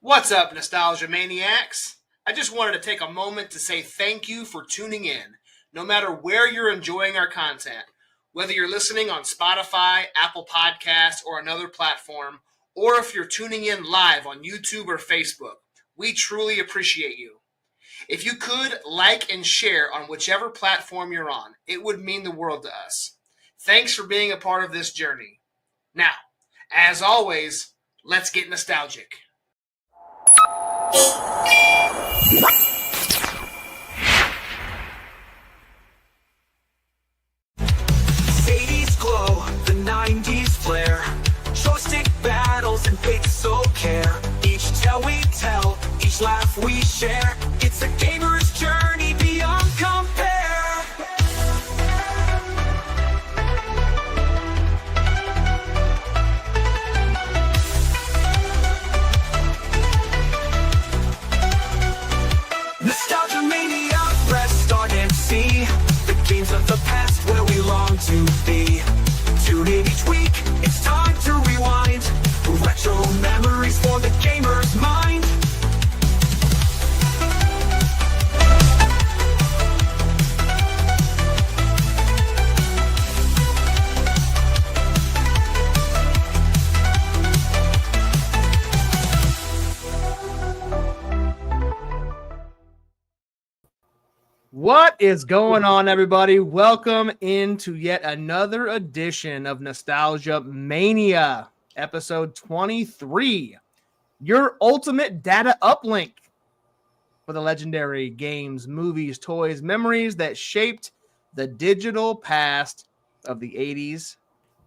What's up, Nostalgia Maniacs? I just wanted to take a moment to say thank you for tuning in, no matter where you're enjoying our content. Whether you're listening on Spotify, Apple Podcasts, or another platform, or if you're tuning in live on YouTube or Facebook, we truly appreciate you. If you could like and share on whichever platform you're on, it would mean the world to us. Thanks for being a part of this journey. Now, as always, let's get nostalgic. '80s glow, the '90s flare, joystick battles and pixel care. Each tale we tell, each laugh we share. It's a gamer's journey beyond compare. Nostalgia Mania, press start and see the games of the past where we long to be. Tune in each week, it's time to rewind. Retro memories for the gamer's mind. What is going on, everybody? Welcome into yet another edition of Nostalgia Mania, episode 23, your ultimate data uplink for the legendary games, movies, toys, memories that shaped the digital past of the 80s,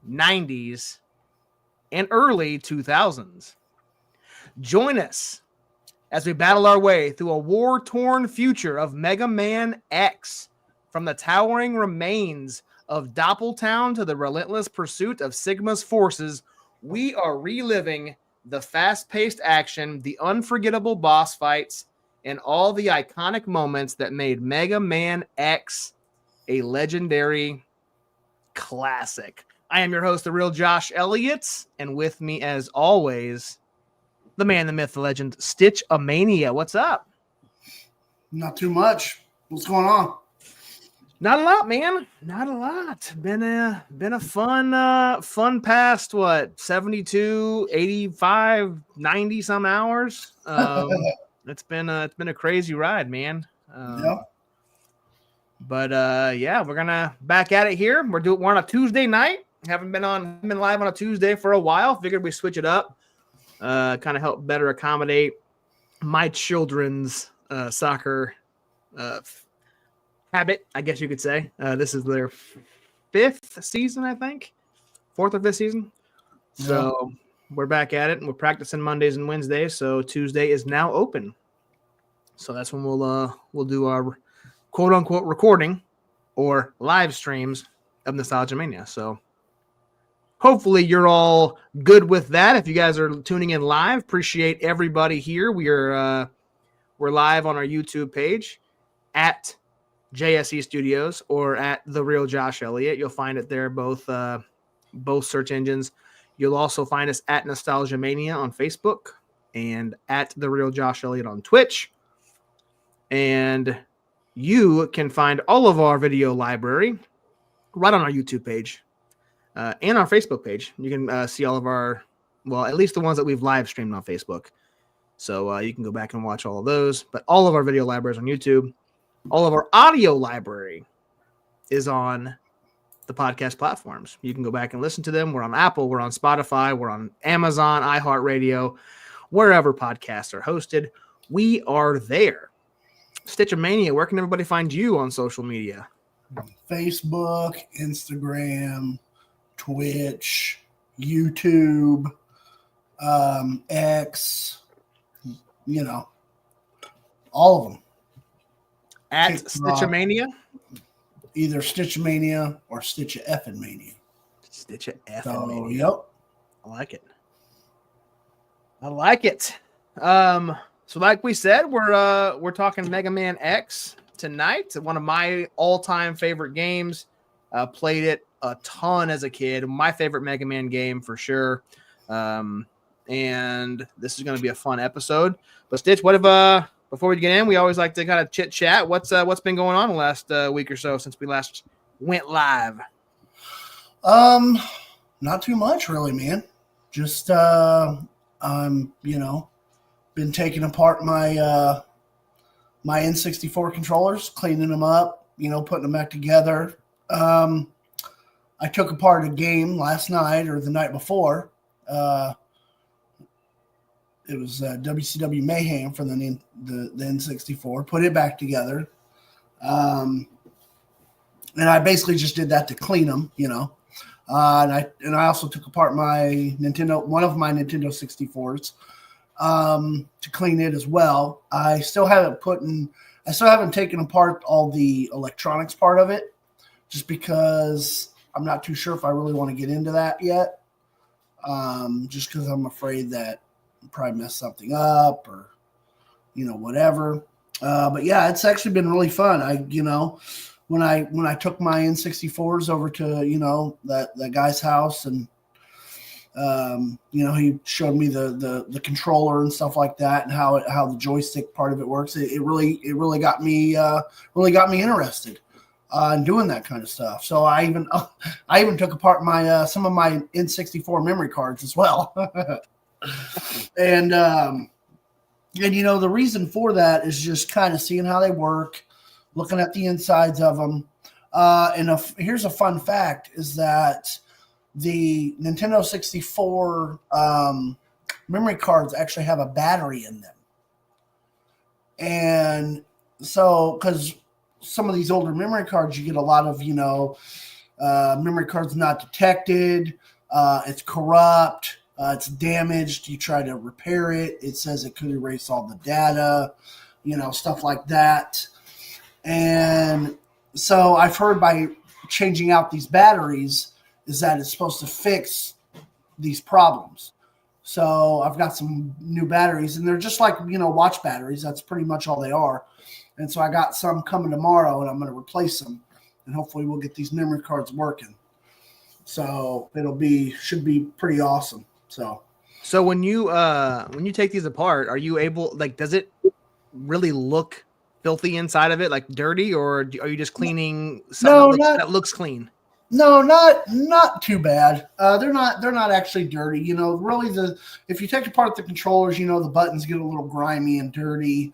90s, and early 2000s. Join us as we battle our way through a war-torn future of Mega Man X, from the towering remains of Doppeltown to the relentless pursuit of Sigma's forces. We are reliving the fast-paced action, the unforgettable boss fights, and all the iconic moments that made Mega Man X a legendary classic. I am your host, the real Josh Elliott, and with me, as always, the man, the myth, the legend, Stitch-A-Mania. What's up? Not too much. What's going on? Not a lot, man. Not a lot. Been a fun past, 72, 85, 90 some hours. It's been a crazy ride, man. Yeah. But we're gonna back at it here. We're on a Tuesday night. Haven't been live on a Tuesday for a while. Figured we switch it up. Kind of help better accommodate my children's soccer habit, I guess you could say. This is their 5th season, I think. 4th or 5th season. So we're back at it, and we're practicing Mondays and Wednesdays. So Tuesday is now open. So that's when we'll do our quote unquote recording or live streams of Nostalgia Mania. So hopefully you're all good with that. If you guys are tuning in live, appreciate everybody here. We're live on our YouTube page at JSE Studios or at The Real Josh Elliott. You'll find it there, both search engines. You'll also find us at Nostalgia Mania on Facebook and at The Real Josh Elliott on Twitch. And you can find all of our video library right on our YouTube page. And our Facebook page. You can see all of our, well, at least the ones that we've live streamed on Facebook. So you can go back and watch all of those. But all of our video libraries on YouTube. All of our audio library is on the podcast platforms. You can go back and listen to them. We're on Apple, we're on Spotify, we're on Amazon, iHeartRadio, wherever podcasts are hosted. We are there. Stitch Mania, where can everybody find you on social media? Facebook, Instagram, Twitch, YouTube, X, all of them. At Stitchamania? Either Stitchamania or Stitch-Effin-Mania. Stitch-Effin-Mania. Yep. I like it. So like we said, we're talking Mega Man X tonight. One of my all-time favorite games. Played it a ton as a kid. My favorite Mega Man game for sure. And this is going to be a fun episode. But Stitch, what if before we get in, we always like to kind of chit chat. What's been going on the last week or so since we last went live? Not too much really, man. Just been taking apart my my N64 controllers, cleaning them up, putting them back together. I took apart a game last night or the night before. It was WCW Mayhem for the N64. Put it back together, and I basically just did that to clean them, And I also took apart one of my Nintendo 64s to clean it as well. I still haven't taken apart all the electronics part of it, just because I'm not too sure if I really want to get into that yet. Just because I'm afraid that I'll probably mess something up or, whatever. But yeah, it's actually been really fun. When I took my N64s over to, that guy's house and, he showed me the controller and stuff like that and how the joystick part of it works. It really got me interested in doing that kind of stuff. So I even took apart my some of my N64 memory cards as well. And the reason for that is just kind of seeing how they work, looking at the insides of them. Here's a fun fact is that the Nintendo 64 memory cards actually have a battery in them. And so, because some of these older memory cards, you get a lot of, memory cards not detected, it's corrupt, it's damaged, you try to repair it, it says it could erase all the data, stuff like that. And so I've heard by changing out these batteries is that it's supposed to fix these problems. So I've got some new batteries, and they're just like, watch batteries. That's pretty much all they are. And so I got some coming tomorrow, and I'm going to replace them, and hopefully we'll get these memory cards working. So should be pretty awesome. So when you take these apart, are you able, does it really look filthy inside of it, like dirty, or are you just cleaning something that looks clean? No, not too bad. They're not actually dirty. Really if you take apart the controllers, the buttons get a little grimy and dirty.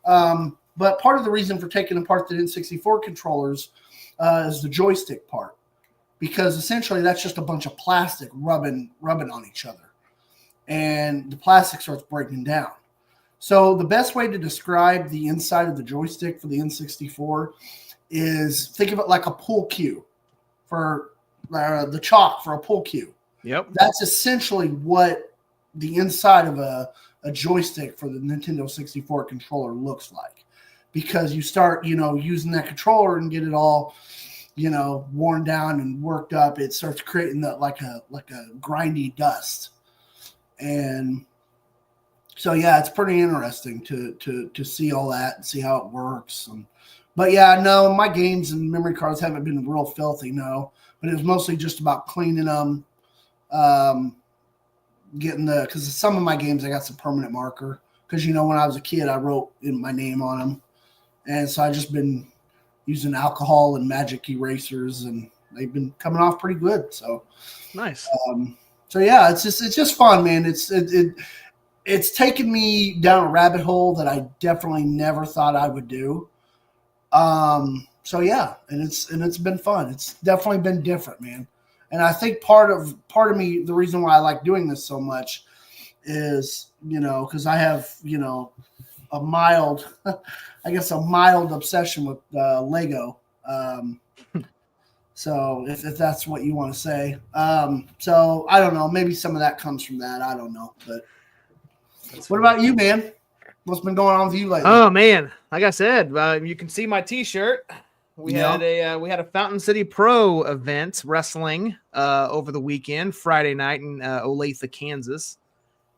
But part of the reason for taking apart the N64 controllers is the joystick part, because essentially that's just a bunch of plastic rubbing on each other, and the plastic starts breaking down. So the best way to describe the inside of the joystick for the N64 is think of it like a pool cue. For the chalk for a pool cue. Yep. That's essentially what the inside of a joystick for the Nintendo 64 controller looks like. Because you start, using that controller and get it all, worn down and worked up, it starts creating that like a grindy dust. And so yeah, it's pretty interesting to see all that and see how it works. But yeah, no, my games and memory cards haven't been real filthy, no. But it was mostly just about cleaning them, because some of my games I got some permanent marker. Because, when I was a kid, I wrote in my name on them. And so I just been using alcohol and magic erasers, and they've been coming off pretty good. So nice. So yeah, it's just fun, man. It's taken me down a rabbit hole that I definitely never thought I would do. So yeah, and it's been fun. It's definitely been different, man. And I think part of me, the reason why I like doing this so much is, because I have, a mild, I guess a mild obsession with Lego. So if that's what you want to say. So I don't know. Maybe some of that comes from that. I don't know. But what about you, man? What's been going on with you lately? Oh man, like I said, you can see my T-shirt. We had a Fountain City Pro event wrestling over the weekend, Friday night in Olathe, Kansas.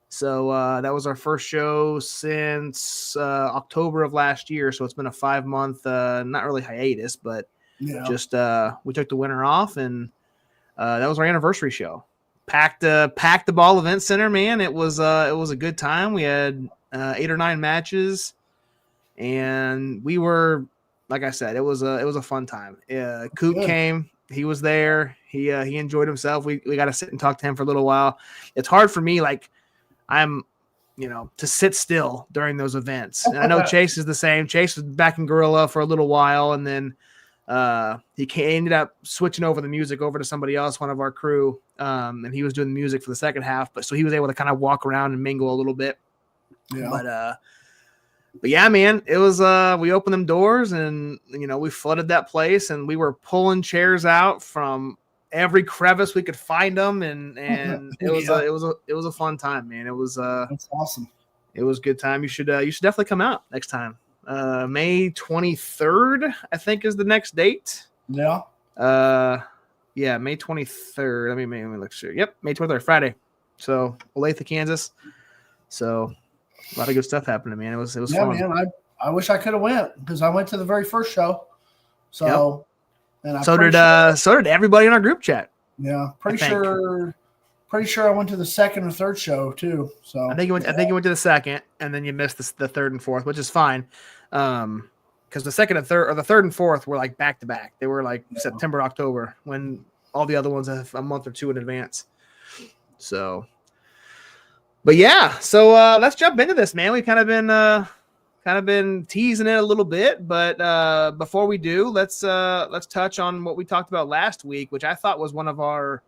So that was our first show since October of last year. So it's been a 5-month, not really hiatus, but just we took the winter off, and that was our anniversary show. Packed the Ball Event Center, man. It was a good time. We had 8 or 9 matches, and we were, like I said, it was a fun time. Coop came. He was there. He enjoyed himself. We got to sit and talk to him for a little while. It's hard for me, like I'm, to sit still during those events. And I know Chase is the same. Chase was back in Gorilla for a little while, and then he ended up switching over the music over to somebody else, one of our crew, and he was doing the music for the second half. But so he was able to kind of walk around and mingle a little bit. Yeah. But yeah, man, it was we opened them doors, and we flooded that place, and we were pulling chairs out from every crevice we could find them, and it was a fun time, man. It was that's awesome. It was a good time. You should definitely come out next time. May 23rd, I think, is the next date. Yeah. Yeah, May 23rd. Let me look sure. Yep, May 23rd, Friday. So Olathe, Kansas. So a lot of good stuff happening, man. It was fun. Man. I wish I could have went, because I went to the very first show. So, and so did everybody in our group chat. Yeah, pretty sure I went to the second or third show too. So I think you went to the second, and then you missed the third and fourth, which is fine. Because the second and third, or the third and fourth, were like back to back. They were like September, October, when all the other ones have a month or two in advance. So, but yeah, so let's jump into this, man. We've kind of been teasing it a little bit, but before we do, let's touch on what we talked about last week, which I thought was one of our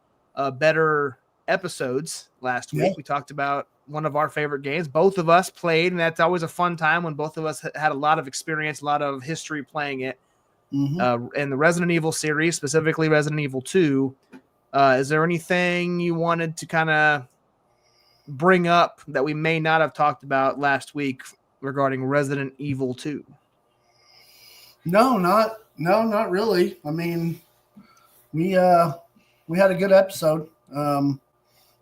better episodes last week. We talked about one of our favorite games. Both of us played, and that's always a fun time when both of us had a lot of experience, a lot of history playing it. In the Resident Evil series, specifically Resident Evil 2. Is there anything you wanted to kind of bring up that we may not have talked about last week regarding Resident Evil 2? No, not really. I mean, we had a good episode.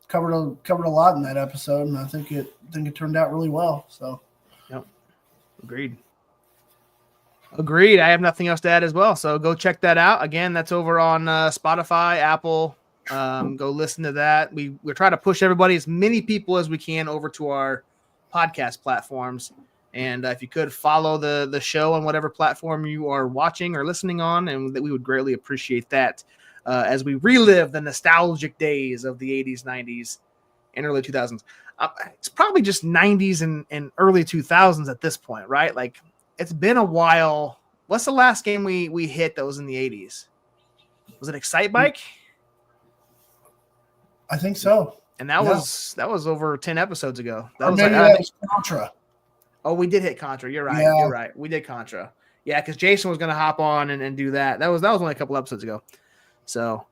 Covered a lot in that episode, and I think it turned out really well. So, yep, agreed. I have nothing else to add as well. So go check that out. Again, that's over on Spotify, Apple. Go listen to that. We're trying to push everybody, as many people as we can, over to our podcast platforms. And if you could follow the show on whatever platform you are watching or listening on, and that we would greatly appreciate that. As we relive the nostalgic days of the 80s, 90s, and early 2000s. It's probably just 90s and early 2000s at this point, right? Like, it's been a while. What's the last game we hit that was in the 80s? Was it Excite Bike? I think so. And that was over 10 episodes ago. That was Contra. Oh, we did hit Contra. You're right. Yeah. You're right. We did Contra. Yeah, because Jason was going to hop on and do that. That was only a couple episodes ago. So,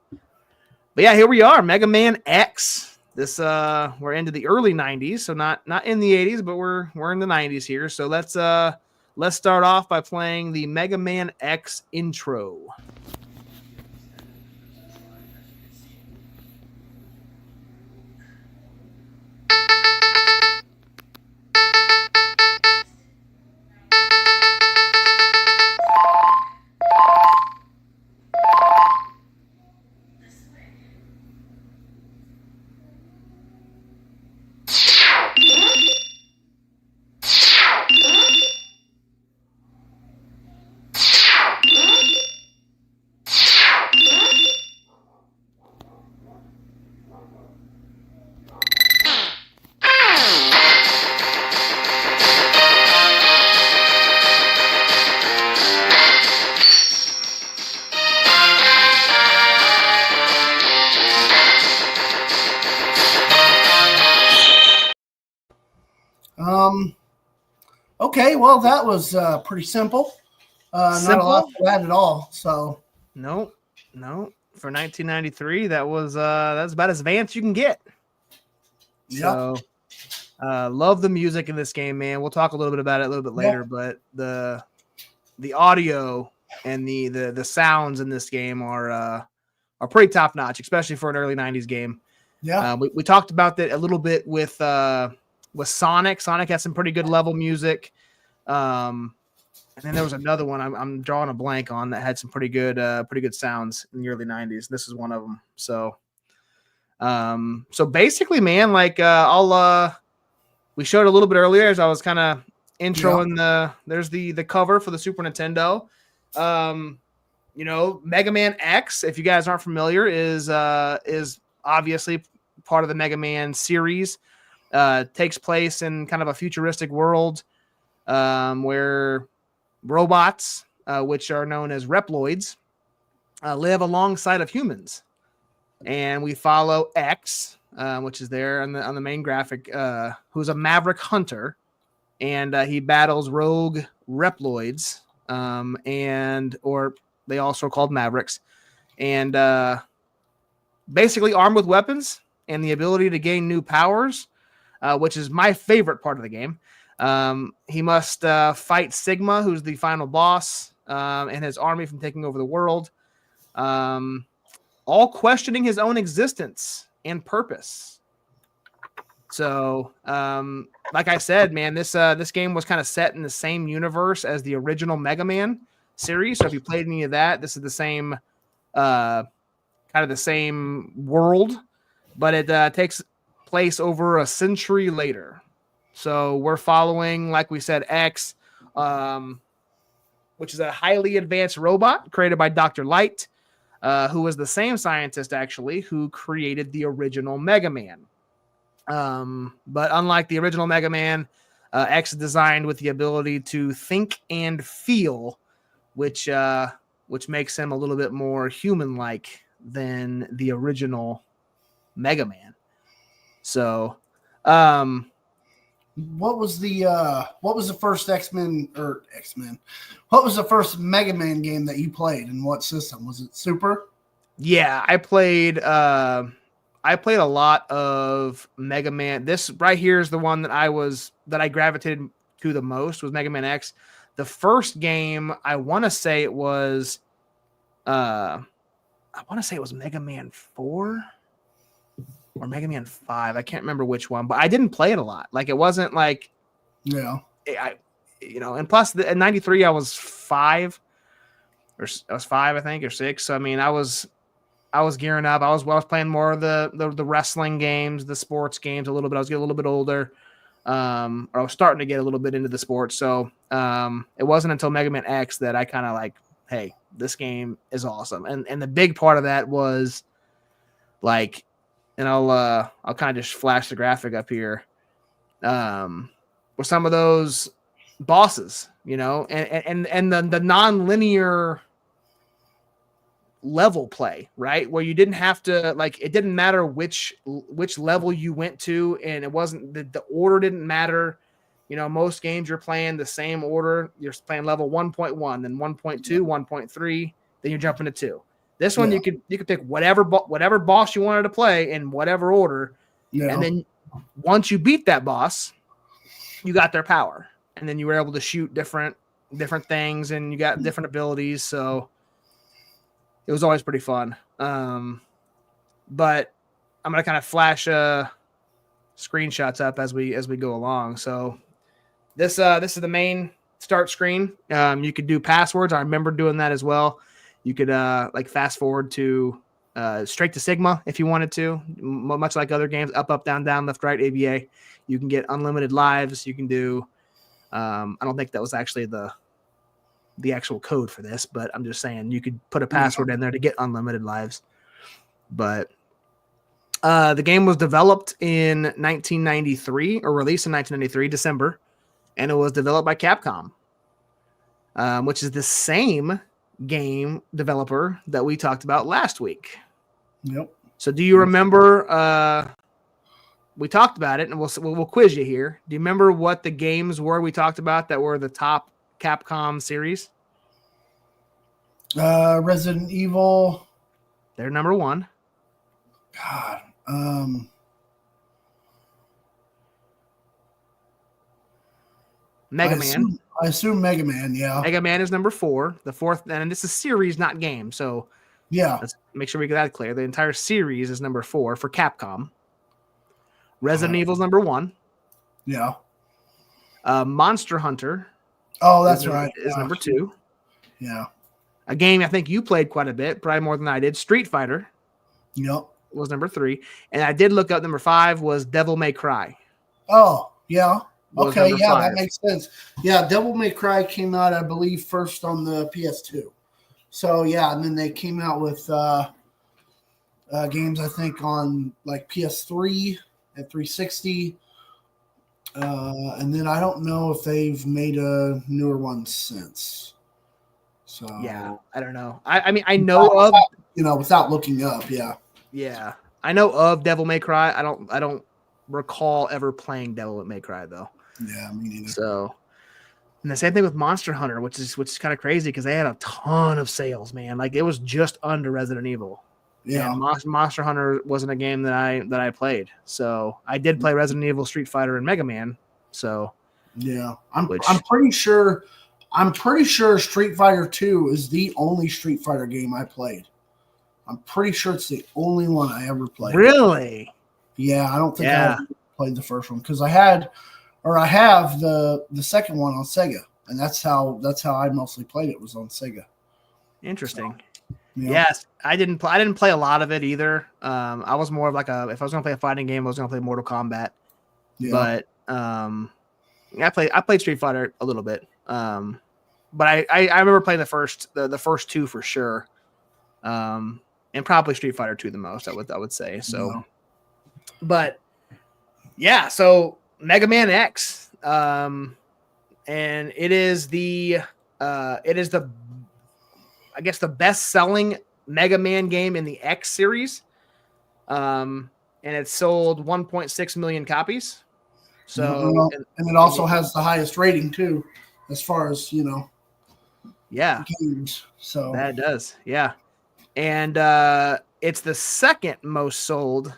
but yeah, here we are, Mega Man X. This we're into the early 90s, so not in the 80s, but we're in the 90s here. So let's start off by playing the Mega Man X intro. Okay, well, that was pretty simple. Not a lot Simple? to that at all. So, No. For 1993, that's about as advanced you can get. yeah. So, love the music in this game, man. We'll talk a little bit about it a little bit later, but the audio and the sounds in this game are pretty top notch, especially for an early 90s game. Yeah. We talked about that a little bit with Sonic. Sonic had some pretty good level music. And then there was another one I'm drawing a blank on that had some pretty good sounds in the early 90s. This is one of them. So basically, man, like we showed a little bit earlier as I was kind of introing there's the cover for the Super Nintendo. Mega Man X, if you guys aren't familiar, is obviously part of the Mega Man series. Takes place in kind of a futuristic world where robots, which are known as Reploids, live alongside of humans. And we follow X, which is there on the main graphic, who's a Maverick hunter, and he battles rogue Reploids, or they also are called Mavericks, and basically armed with weapons and the ability to gain new powers, which is my favorite part of the game. He must fight Sigma, who's the final boss, and his army from taking over the world, all questioning his own existence and purpose. So, like I said, man, this game was kind of set in the same universe as the original Mega Man series. So if you played any of that, this is the same, kind of the same world, but it takes place over a century later. So we're following, like we said, X, which is a highly advanced robot created by Dr. Light, who was the same scientist, actually, who created the original Mega Man. But unlike the original Mega Man, X is designed with the ability to think and feel, which makes him a little bit more human-like than the original Mega Man. So, what was the first X-Men? What was the first Mega Man game that you played, and what system? Was it Super? Yeah, I played a lot of Mega Man. This right here is the one that I gravitated to the most, was Mega Man X. The first game, I want to say it was Mega Man 4 or Mega Man 5. I can't remember which one, but I didn't play it a lot. Like, it wasn't like, and plus in 93, I was 5, I think, or 6. So, I mean, I was gearing up. I was playing more of the wrestling games, the sports games a little bit. I was getting a little bit older. I was starting to get a little bit into the sports. So, it wasn't until Mega Man X that I kind of like, hey, this game is awesome. And the big part of that was like, and I'll kind of just flash the graphic up here. Were some of those bosses, and the non-linear level play, right? Where you didn't have to, like, it didn't matter which level you went to, and it wasn't the order didn't matter. Most games you're playing the same order. You're playing level 1.1, then 1.2, 1.3, then you're jumping to 2. This one, you could pick whatever boss you wanted to play in whatever order, and then once you beat that boss, you got their power, and then you were able to shoot different things, and you got different abilities. So it was always pretty fun. But I'm gonna kind of flash screenshots up as we go along. So this is the main start screen. You could do passwords. I remember doing that as well. You could like fast forward to straight to Sigma if you wanted to, much like other games, up, down, down, left, right, ABA. You can get unlimited lives. You can do, I don't think that was actually the actual code for this, but I'm just saying you could put a password in there to get unlimited lives. But the game was developed in 1993, or released in 1993, December, and it was developed by Capcom, which is the same game developer that we talked about last week. Yep. So do you remember we talked about it, and we'll quiz you here. Do you remember what the games were we talked about that were the top Capcom series? Resident Evil. They're number one. God. Mega Man. I assume Mega Man, yeah. Mega Man is number 4. The fourth, and this is series, not game. So yeah, let's make sure we get that clear. The entire series is number 4 for Capcom. Resident Evil's number 1. Yeah. Monster Hunter. Oh, that's right. Is number 2. Yeah. A game I think you played quite a bit, probably more than I did. Street Fighter. Yep. Was number 3, and I did look up number 5 was Devil May Cry. Oh, yeah. Was okay, yeah, 5. that makes sense. Yeah, Devil May Cry came out, I believe, first on the PS2. So yeah, and then they came out with games I think on like PS3 at 360. And then I don't know if they've made a newer one since. So yeah, I don't know. I mean, I know without looking up, yeah. Yeah, I know of Devil May Cry. I don't recall ever playing Devil May Cry though. Yeah, me neither. So, and the same thing with Monster Hunter, which is kind of crazy because they had a ton of sales, man. Like it was just under Resident Evil. Yeah, and Monster Hunter wasn't a game that I played. So I did play Resident Evil, Street Fighter, and Mega Man. So yeah, I'm pretty sure Street Fighter 2 is the only Street Fighter game I played. I'm pretty sure it's the only one I ever played. Really? Yeah, I don't think I ever played the first one because I have the second one on Sega, and that's how I mostly played it was on Sega. Interesting. So, yeah. Yes, I didn't play a lot of it either. I was more of like if I was gonna play a fighting game, I was gonna play Mortal Kombat. Yeah. But I played Street Fighter a little bit. But I remember playing the first 2 for sure. And probably Street Fighter 2 the most, I would say. So, yeah. But yeah, so Mega Man X, and it is the I guess the best selling Mega Man game in the X series, and it sold 1.6 million copies. So, and it also has the highest rating too, as far as yeah, games. So that does, yeah. And it's the second most sold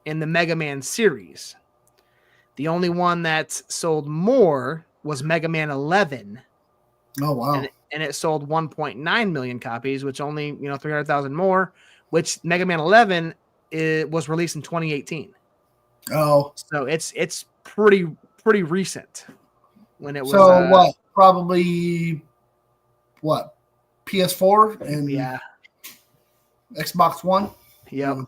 in the Mega Man series. The only one that's sold more was Mega Man 11. Oh, wow. And it sold 1.9 million copies, which only, 300,000 more, which Mega Man 11 was released in 2018. Oh. So it's pretty recent when it was. So what? Probably what? PS4 and yeah. Xbox One? Yep.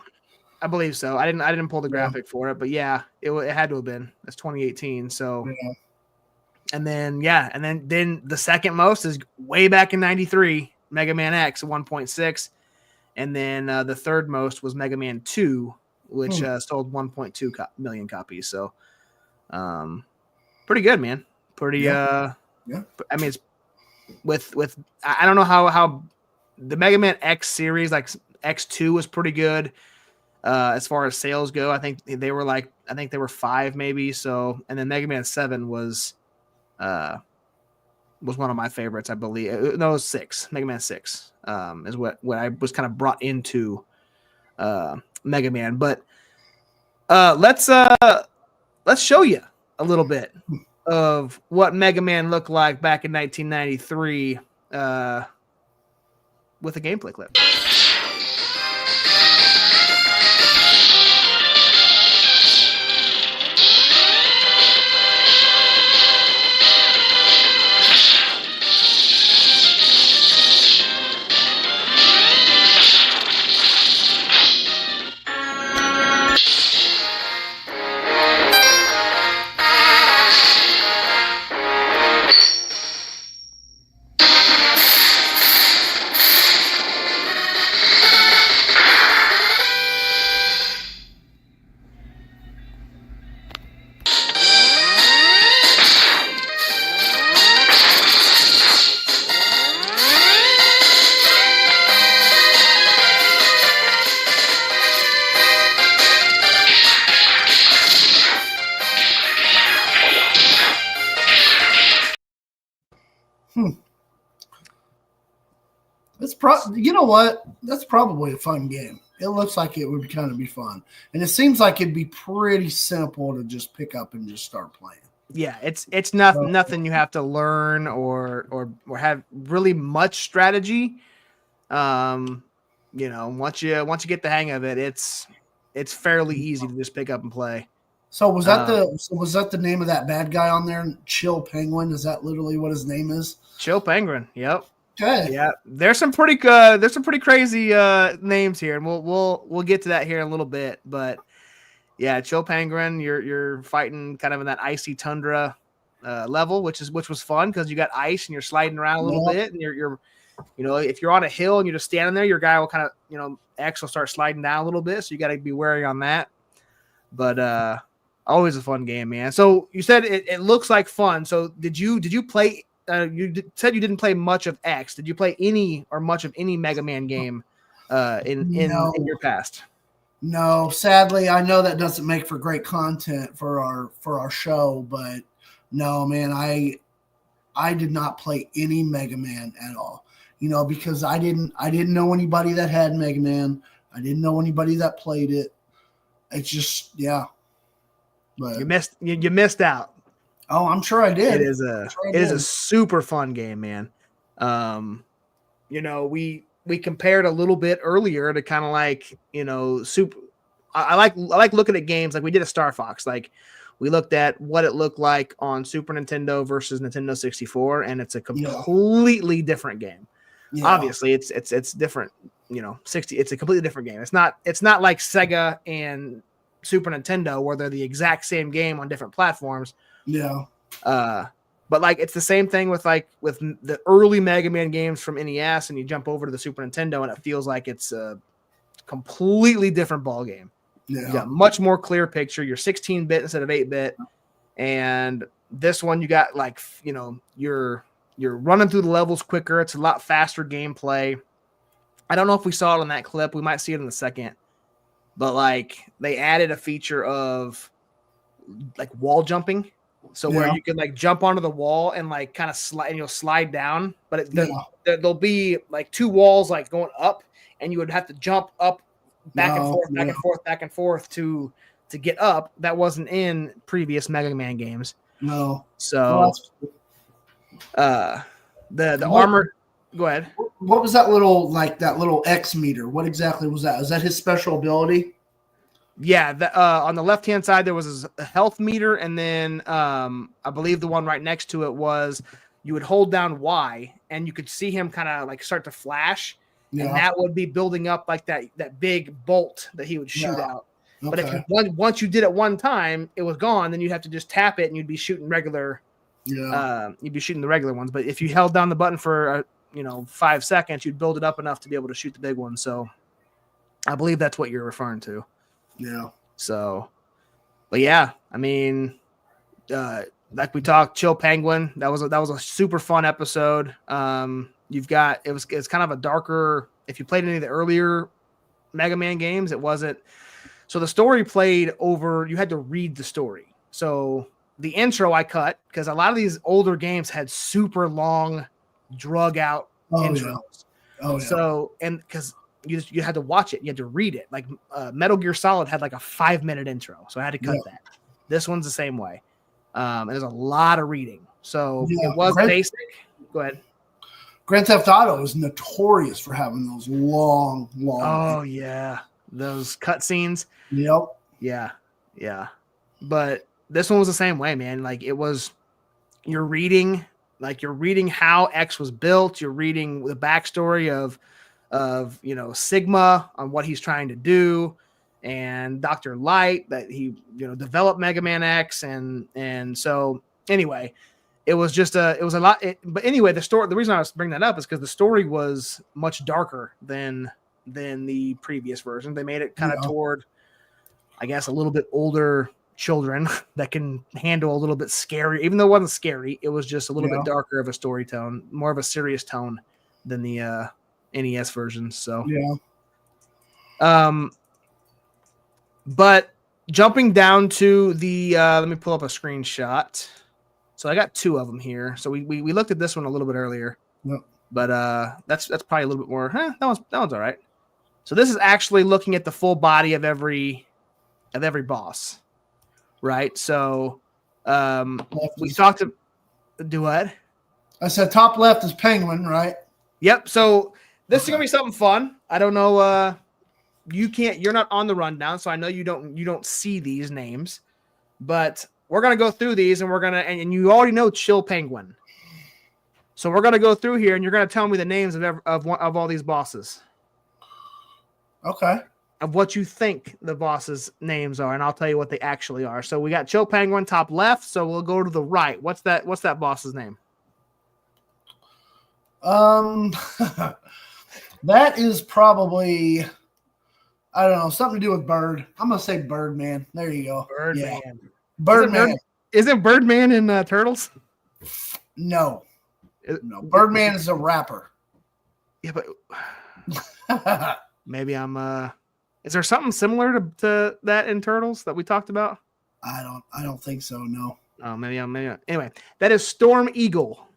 I believe so. I didn't pull the graphic for it, but yeah, it had to have been. That's 2018. So, yeah. And then the second most is way back in 93, Mega Man X 1.6. And then the third most was Mega Man 2, which sold 1.2 million copies. So, pretty good, man. Pretty, yeah. I mean, it's with I don't know how the Mega Man X series, like X2 was pretty good. As far as sales go, I think they were 5 maybe. So, and then Mega Man 7 was one of my favorites, I believe. No, it was 6. Mega Man 6 is what I was kind of brought into Mega Man. But let's show you a little bit of what Mega Man looked like back in 1993 with a gameplay clip. You know what? That's probably a fun game. It looks like it would kind of be fun, and it seems like it'd be pretty simple to just pick up and just start playing. Yeah, it's nothing you have to learn or have really much strategy. Once you get the hang of it, it's fairly easy to just pick up and play. So was that the name of that bad guy on there? Chill Penguin? Is that literally what his name is? Chill Penguin. Yep. Okay. Yeah. There's some pretty crazy names here, and we'll get to that here in a little bit. But yeah, Chill Penguin. You're fighting kind of in that icy tundra level, which was fun because you got ice and you're sliding around a little bit, and you're if you're on a hill and you're just standing there, your guy will kind of X will start sliding down a little bit, so you got to be wary on that. But always a fun game, man. So you said it looks like fun. So did you play? Said you didn't play much of X. Did you play any or much of any Mega Man game in your past? No, sadly, I know that doesn't make for great content for our show, but no, man, I did not play any Mega Man at all. Because I didn't know anybody that had Mega Man. I didn't know anybody that played it. It's just, yeah. But you missed out. Oh, I'm sure I did. It is a super fun game, man. We compared a little bit earlier to kind of like, super. I like looking at games like we did a Star Fox. Like we looked at what it looked like on Super Nintendo versus Nintendo 64, and it's a completely different game. Yeah. Obviously, it's different. 60. It's a completely different game. It's not like Sega and Super Nintendo where they're the exact same game on different platforms. Yeah. But like it's the same thing with the early Mega Man games from NES, and you jump over to the Super Nintendo, and it feels like it's a completely different ball game. Yeah. You got much more clear picture. You're 16-bit instead of 8-bit, and this one you got you're running through the levels quicker. It's a lot faster gameplay. I don't know if we saw it on that clip. We might see it in a second, but like they added a feature of like wall jumping. So where you can like jump onto the wall and like kind of slide, and you'll slide down, but there'll be like two walls like going up, and you would have to jump up back and forth to get up. That wasn't in previous Mega Man games. No. So the armor. Go ahead. What was that little X meter? What exactly was that? Is that his special ability? Yeah, on the left-hand side, there was a health meter, and then I believe the one right next to it was you would hold down Y, and you could see him kind of like start to flash, and that would be building up like that big bolt that he would shoot out. Okay. But if once you did it one time, it was gone, then you'd have to just tap it, and you'd be shooting regular. Yeah. You'd be shooting the regular ones, but if you held down the button for 5 seconds, you'd build it up enough to be able to shoot the big one. So I believe that's what you're referring to. Yeah. So, but yeah, I mean, like we talked, Chill Penguin. That was a super fun episode. It's kind of a darker. If you played any of the earlier Mega Man games, it wasn't. So the story played over. You had to read the story. So the intro I cut because a lot of these older games had super long, drug out intros. Yeah. Oh yeah. So because you had to watch it. You had to read it. Like Metal Gear Solid had like a 5-minute intro. So I had to cut that. This one's the same way. And there's a lot of reading. So it was basic. Go ahead. Grand Theft Auto is notorious for having those long. Oh, yeah. Those cutscenes. Yep. Yeah. But this one was the same way, man. Like you're reading how X was built. You're reading the backstory of Sigma on what he's trying to do, and Dr. Light that he developed Mega Man X, and so anyway, it was a lot. But anyway, the reason I was bringing that up is because the story was much darker than the previous version. They made it kind of toward, I guess, a little bit older children that can handle a little bit scary, even though it wasn't scary. It was just a little bit darker of a story tone, more of a serious tone than the NES versions. So but jumping down to the let me pull up a screenshot. So I got two of them here. So we looked at this one a little bit earlier. Yep. But that's probably a little bit more. That one's all right. So this is actually looking at the full body of every boss, right? So we talked to do what? I said top left is Penguin, right? Yep. So this is gonna be something fun. I don't know. You're not on the rundown, so I know you don't see these names, but we're gonna go through these, and and you already know Chill Penguin. So we're gonna go through here, and you're gonna tell me the names of all these bosses. Okay. Of what you think the bosses' names are, and I'll tell you what they actually are. So we got Chill Penguin top left. So we'll go to the right. What's that boss's name? That is probably, I don't know, something to do with Bird. I'm gonna say Birdman. There you go. Birdman. Yeah. Birdman. Isn't Birdman in Turtles? No. No. Birdman is a rapper. Yeah, but maybe I'm. Is there something similar to that in Turtles that we talked about? I don't think so. No. Oh, maybe I'm. Anyway, that is Storm Eagle.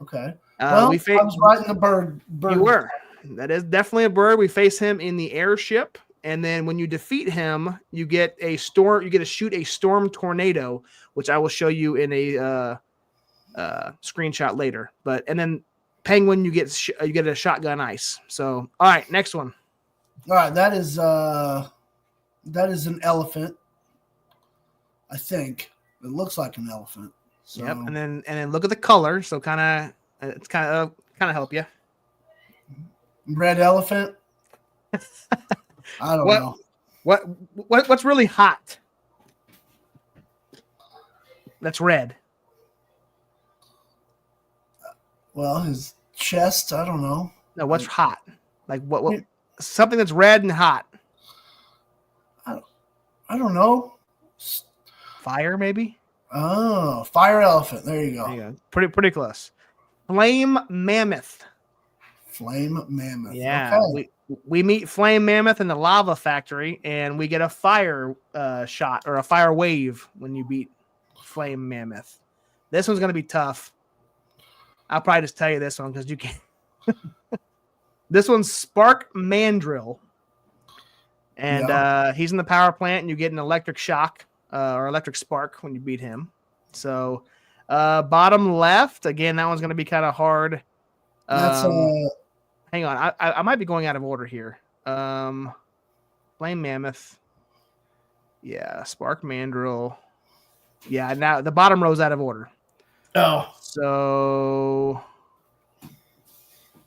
Okay. I was right in the bird. You were. That is definitely a bird. We face him in the airship, and then when you defeat him, you get a storm. You get to shoot a storm tornado, which I will show you in a screenshot later. And then Penguin, you get a shotgun ice. So, all right, next one. All right, that is an elephant. I think it looks like an elephant. So. Yep, and then look at the color. So kind of help you. Red elephant. I don't know. What's really hot? That's red. Well, his chest. I don't know. No, what's hot? Like what? Something that's red and hot. I don't know. Fire, maybe. Oh, fire elephant. There you go. There you go. Pretty close. Flame mammoth. Flame mammoth. Yeah. Okay. We meet Flame Mammoth in the lava factory, and we get a fire shot or a fire wave when you beat Flame Mammoth. This one's gonna be tough. I'll probably just tell you this one because you can't. This one's Spark Mandrill, and he's in the power plant, and you get an electric shock or electric spark when you beat him. So, bottom left again. That one's gonna be kind of hard. That's hang on, I might be going out of order here. Flame Mammoth. Yeah, Spark Mandrill. Yeah, now the bottom row's out of order. Oh. So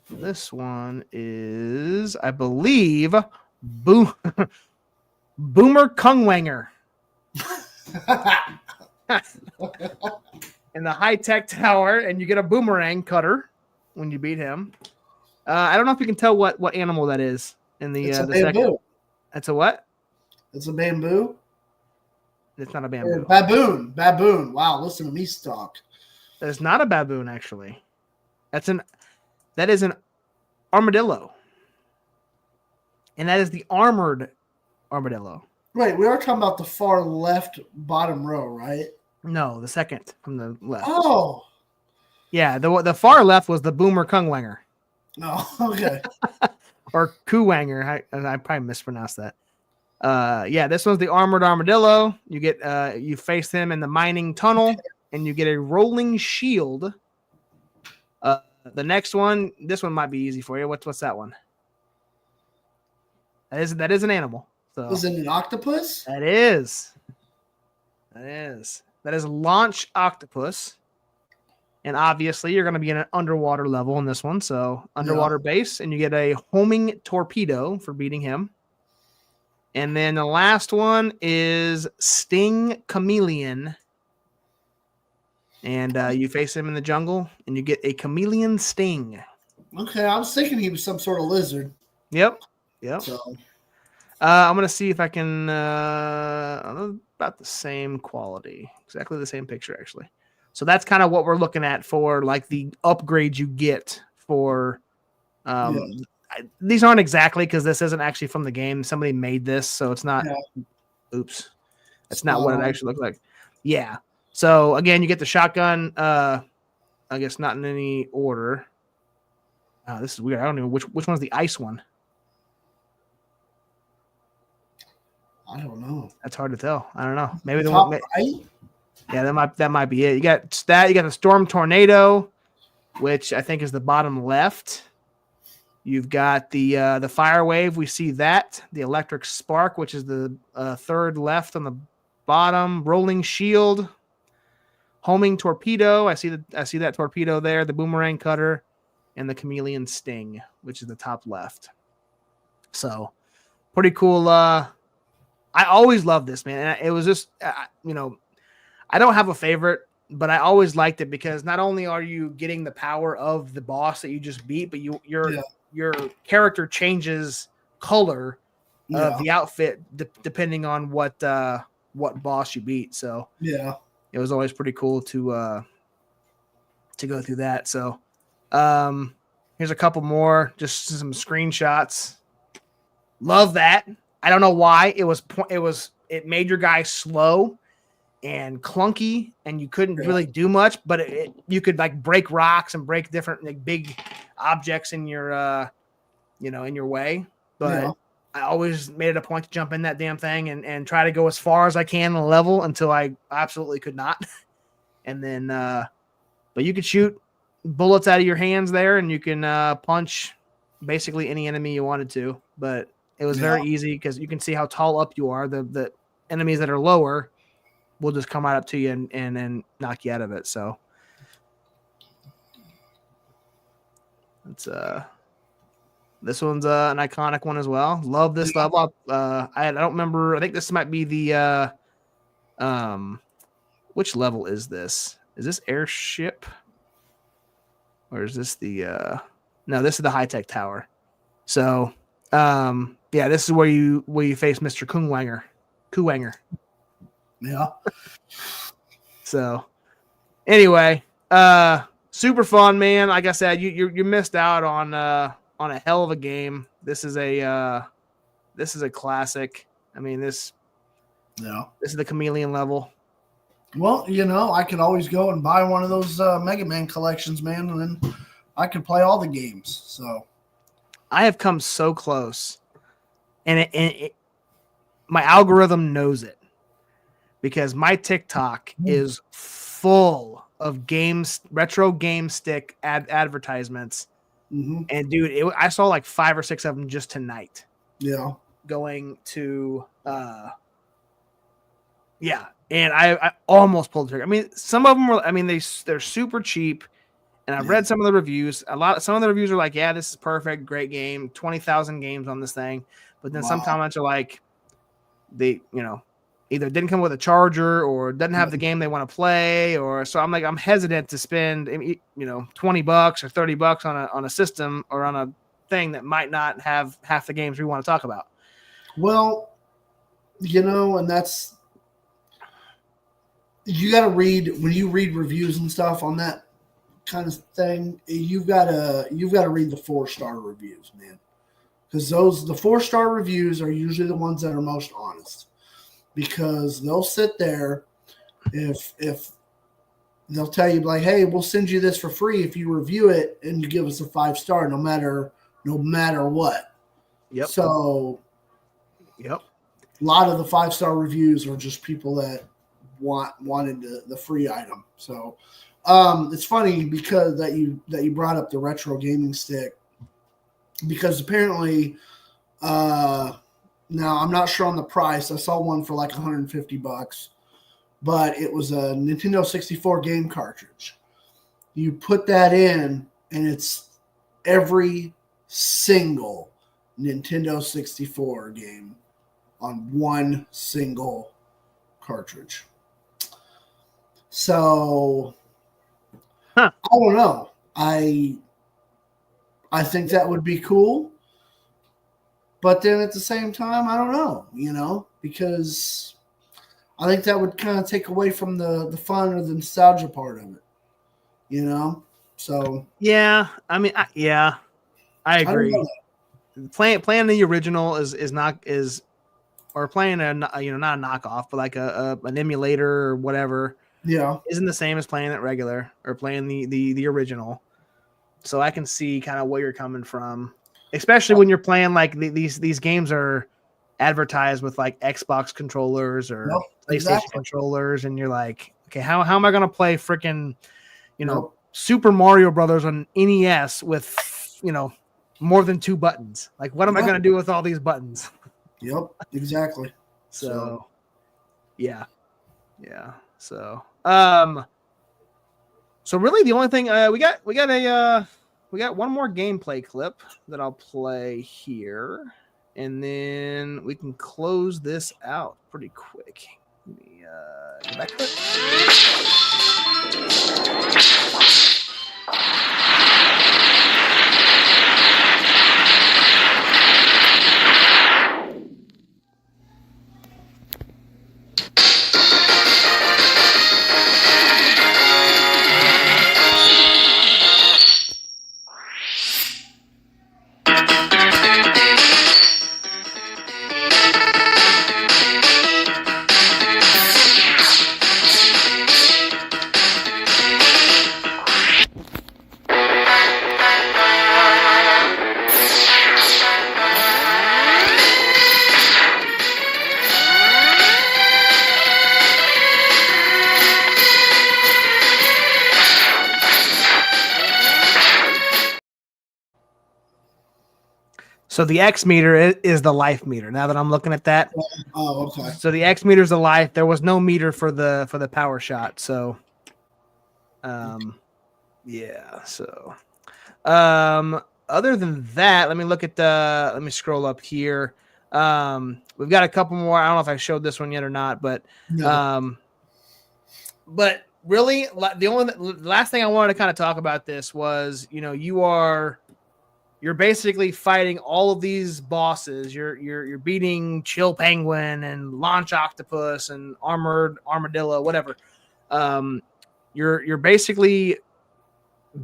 this one is, I believe, Boomer Kungwanger. In the high-tech tower, and you get a boomerang cutter when you beat him. I don't know if you can tell what animal that is in the it's a the bamboo. second. It's a what? It's a bamboo. It's not a bamboo. Baboon. Baboon. Wow, listen to me talk. It's not a baboon, actually. That is an armadillo. And that is the armored armadillo. Wait, we are talking about the far left bottom row, right? No, the second from the left. Oh. Yeah, the far left was the Boomer Kungwanger. Oh, okay. Or Kuwanger. I probably mispronounced that. Yeah, this one's the armored armadillo. You get you face him in the mining tunnel, and you get a rolling shield. The next one, this one might be easy for you. What's that one? That is an animal. So is it an octopus? That is Launch Octopus. And obviously, you're going to be in an underwater level in this one. So underwater base, and you get a homing torpedo for beating him. And then the last one is Sting Chameleon. And you face him in the jungle, and you get a chameleon sting. Okay, I was thinking he was some sort of lizard. Yep. So. I'm going to see if I can... about the same quality. Exactly the same picture, actually. So that's kind of what we're looking at for like the upgrades you get for... These aren't exactly, because this isn't actually from the game. Somebody made this, so it's not... Yeah. Oops. That's not what it actually looked like. Yeah. So, again, you get the shotgun, I guess not in any order. This is weird. I don't know which one's the ice one. I don't know. That's hard to tell. I don't know. Maybe the Top one. right? Yeah, that might be it. You got that. You got the storm tornado, which I think is the bottom left. You've got the fire wave. We see that. The electric spark, which is the third left on the bottom. Rolling shield. Homing torpedo. I see that torpedo there. The boomerang cutter, and the chameleon sting, which is the top left. So, pretty cool. I always loved this, man. And it was just, I don't have a favorite, but I always liked it because not only are you getting the power of the boss that you just beat, but your character changes color of the outfit depending on what boss you beat. So yeah, it was always pretty cool to go through that. So here's a couple more, just some screenshots. Love that. I don't know why it made your guy slow and clunky, and you couldn't really do much, but you could like break rocks and break different like big objects in your in your way. But I always made it a point to jump in that damn thing and try to go as far as I can in a level until I absolutely could not. And then but you could shoot bullets out of your hands there, and you can punch basically any enemy you wanted to. But it was very easy because you can see how tall up you are. The enemies that are lower will just come right up to you and knock you out of it. So it's this one's an iconic one as well. Love this level. I don't remember. I think this might be the which level is this? Is this airship? Or is this the no, this is the high-tech tower. So this is where you face Mr. Kuwanger. Yeah. So anyway, super fun, man. Like I said, you missed out on a hell of a game. This is a classic. I mean, this is the chameleon level. Well, I could always go and buy one of those Mega Man collections, man, and then I could play all the games. So I have come so close, and my algorithm knows it because my TikTok is full of retro game stick advertisements. Mm-hmm. And dude, I saw like 5 or 6 of them just tonight. Yeah. Going to and I almost pulled the trigger. I mean, some of them were. I mean, they're super cheap, and I've read some of the reviews. Some of the reviews are like, "Yeah, this is perfect, great game, 20,000 games on this thing." But then some comments are like, they either didn't come with a charger or doesn't have the game they want to play, or so I'm hesitant to spend $20 or $30 on a system or on a thing that might not have half the games we want to talk about. Well, and that's. You got to read when you read reviews and stuff on that kind of thing. You've got to read the 4-star reviews, man, because the 4-star reviews are usually the ones that are most honest, because they'll sit there if they'll tell you like, hey, we'll send you this for free if you review it and you give us a 5-star, no matter what. Yep. So, a lot of the 5-star reviews are just people that wanted the free item. So it's funny because that you brought up the retro gaming stick, because apparently now I'm not sure on the price. I saw one for like $150, but it was a Nintendo 64 game cartridge. You put that in and it's every single Nintendo 64 game on one single cartridge. So I don't know. I think that would be cool, but then at the same time, I don't know, because I think that would kind of take away from the fun or the nostalgia part of it, So yeah, I mean, I agree. Playing the original is not or playing not a knockoff, but like an emulator or whatever. Yeah, isn't the same as playing it regular or playing the original. So I can see kind of where you're coming from, especially when you're playing like these games are advertised with like Xbox controllers or PlayStation controllers, and you're like, okay, how am I gonna play freaking, Super Mario Brothers on NES with more than 2 buttons? Like, what am I gonna do with all these buttons? Yep, exactly. So yeah. So so really the only thing we got one more gameplay clip that I'll play here, and then we can close this out pretty quick. Let me go back to it. So the X meter is the life meter. Now that I'm looking at that. Oh, okay. So the X meter is the life. There was no meter for the power shot. So, yeah. So, other than that, let me look at let me scroll up here. We've got a couple more. I don't know if I showed this one yet or not, but, but really the last thing I wanted to kind of talk about this was, you're basically fighting all of these bosses. You're beating Chill Penguin and Launch Octopus and Armored Armadillo, whatever. You're basically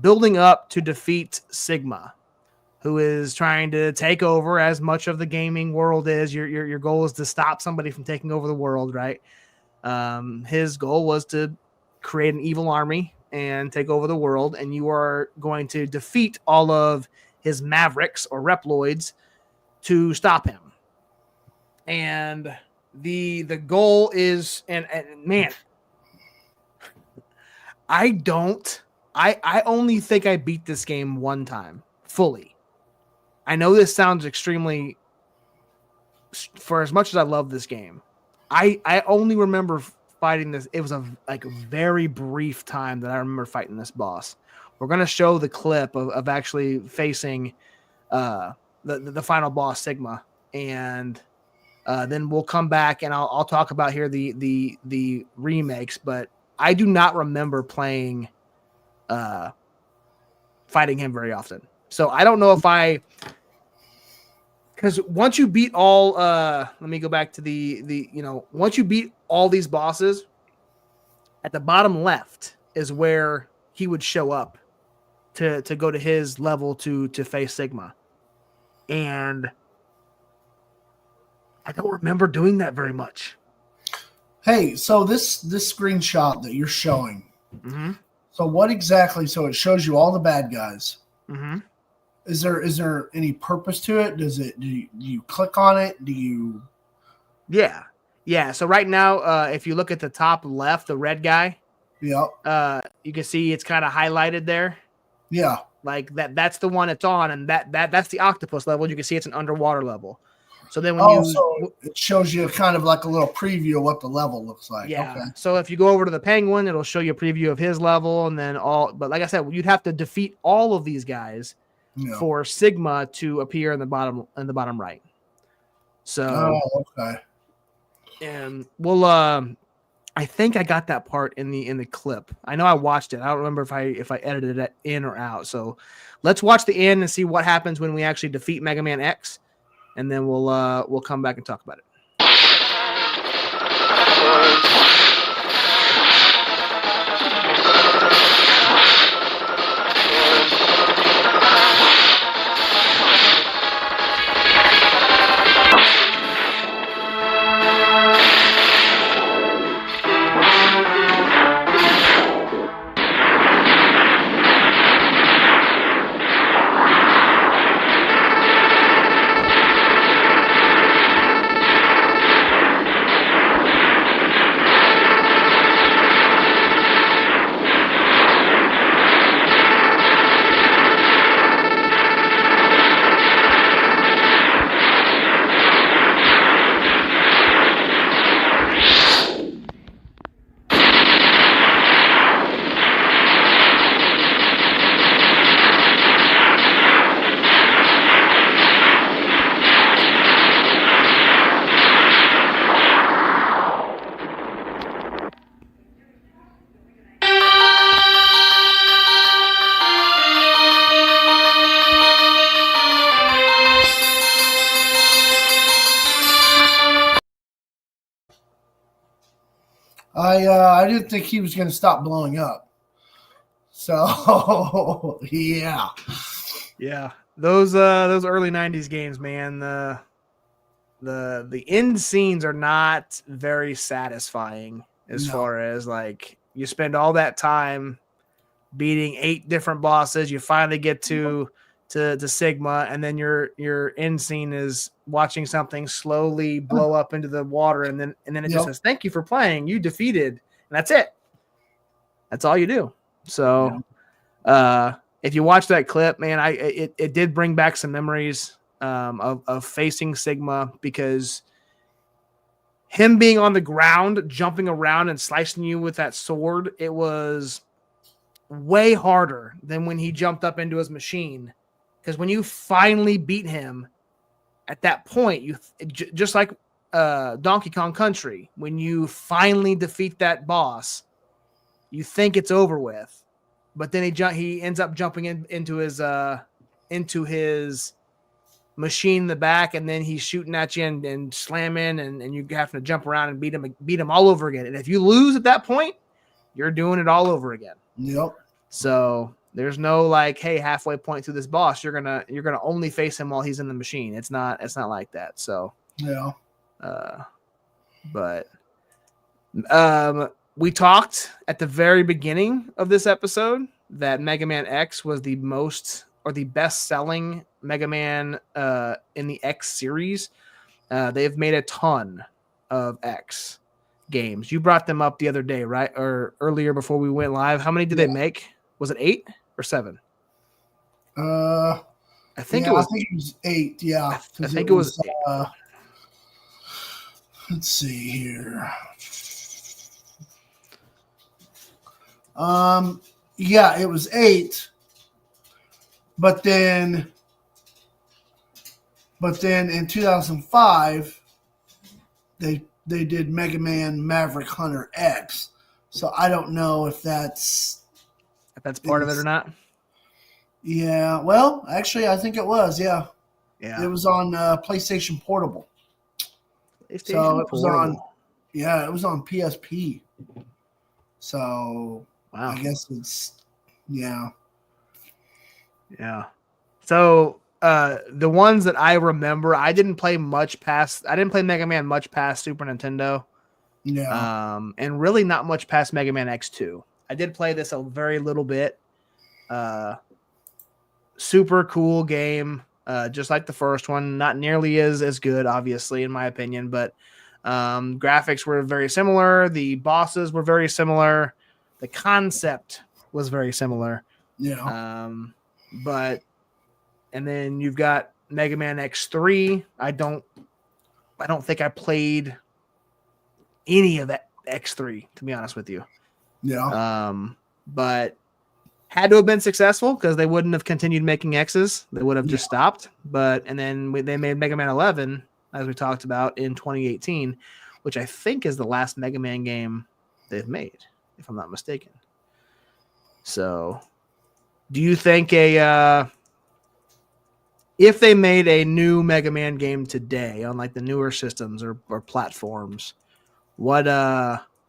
building up to defeat Sigma, who is trying to take over as much of the gaming world is. Your goal is to stop somebody from taking over the world, right? His goal was to create an evil army and take over the world, and you are going to defeat all of his Mavericks or Reploids to stop him. And the goal is, and man, I only think I beat this game one time fully. I know this sounds extremely, for as much as I love this game, I only remember fighting this. It was a very brief time that I remember fighting this boss. We're going to show the clip of actually facing the final boss, Sigma, and then we'll come back and I'll talk about here the remakes. But I do not remember fighting him very often. So I don't know if because once you beat all, let me go back to once you beat all these bosses, at the bottom left is where he would show up to go to his level to face Sigma. And I don't remember doing that very much. Hey, so this screenshot that you're showing, mm-hmm. So what exactly, so it shows you all the bad guys. Mm-hmm. Is there any purpose to it? Do you click on it? Do you? Yeah. So right now, if you look at the top left, the red guy, you can see it's kind of highlighted there. Yeah. Like that's the one it's on, and that's the octopus level. You can see it's an underwater level. So then when so it shows you kind of like a little preview of what the level looks like. Yeah. Okay. So if you go over to the penguin, it'll show you a preview of his level, and then but like I said, you'd have to defeat all of these guys for Sigma to appear in the bottom right. So okay. And we'll I think I got that part in the clip. I know I watched it. I don't remember if I edited it in or out. So let's watch the end and see what happens when we actually defeat Mega Man X, and then we'll come back and talk about it. I didn't think he was going to stop blowing up. So yeah. Yeah, those early '90s games, man. The end scenes are not very satisfying as far as like you spend all that time beating 8 different bosses. You finally get to Sigma, and then your end scene is watching something slowly blow up into the water, and then it just says, "Thank you for playing. You defeated," and that's it. That's all you do. So, if you watch that clip, man, it did bring back some memories of facing Sigma, because him being on the ground, jumping around and slicing you with that sword, it was way harder than when he jumped up into his machine. Because when you finally beat him, at that point, just like Donkey Kong Country, when you finally defeat that boss, you think it's over with, but then he ends up jumping into his machine in the back, and then he's shooting at you and slamming, and you have to jump around and beat him all over again. And if you lose at that point, you're doing it all over again. Yep. So there's no like, hey, halfway point through this boss, you're gonna only face him while he's in the machine. It's not like that. So yeah. But we talked at the very beginning of this episode that Mega Man X was the most or the best selling Mega Man in the X series. They've made a ton of X games. You brought them up the other day, right? Or earlier before we went live. How many did they make? Was it 8 or 7? I think it was 8. Yeah. I think it was 8. Let's see here. Yeah, it was 8. But then in 2005, they did Mega Man Maverick Hunter X. So I don't know if that's part of it or not. Yeah, well, actually, I think it was. Yeah, yeah. It was on PlayStation Portable. So it was on. Yeah, it was on PSP. So wow. I guess it's yeah. So the ones that I remember, I didn't play Mega Man much past Super Nintendo. Yeah. And really not much past Mega Man X2. I did play this a very little bit. Super cool game, just like the first one. Not nearly as good, obviously, in my opinion, but graphics were very similar. The bosses were very similar. The concept was very similar. Yeah. And then you've got Mega Man X3. I don't think I played any of that X3, to be honest with you. Yeah. But had to have been successful because they wouldn't have continued making X's. They would have just stopped. And then they made Mega Man 11, as we talked about, in 2018, which I think is the last Mega Man game they've made, if I'm not mistaken. So, do you think if they made a new Mega Man game today on like the newer systems or platforms, what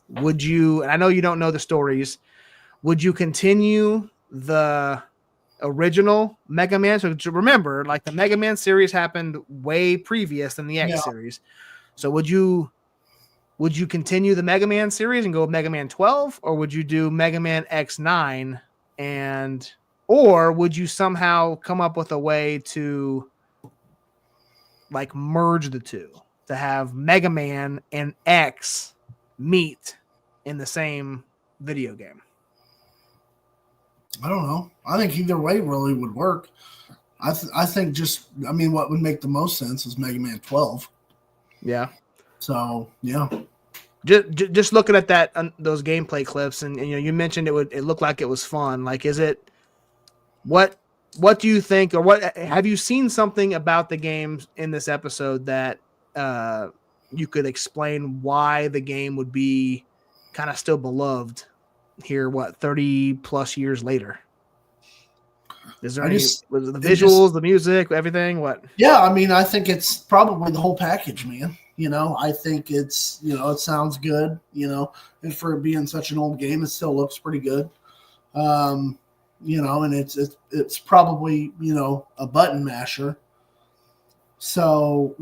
would you? And I know you don't know the stories. Would you continue the original Mega Man? So remember, like the Mega Man series happened way previous than the X series. So would you continue the Mega Man series and go with Mega Man 12, or would you do Mega Man X9 or would you somehow come up with a way to like merge the two to have Mega Man and X meet in the same video game? I don't know. I think either way really would work. I think what would make the most sense is Mega Man 12. Yeah. So, yeah. Just looking at those gameplay clips, and you mentioned it looked like it was fun. Like, is it what do you think, or what have you seen something about the games in this episode that you could explain why the game would be kind of still beloved here, 30 plus years later? Is there the visuals, the music, everything? What? Yeah, I mean, I think it's probably the whole package, man. I think it's, it sounds good, and for it being such an old game, it still looks pretty good. And it's probably, a button masher. So,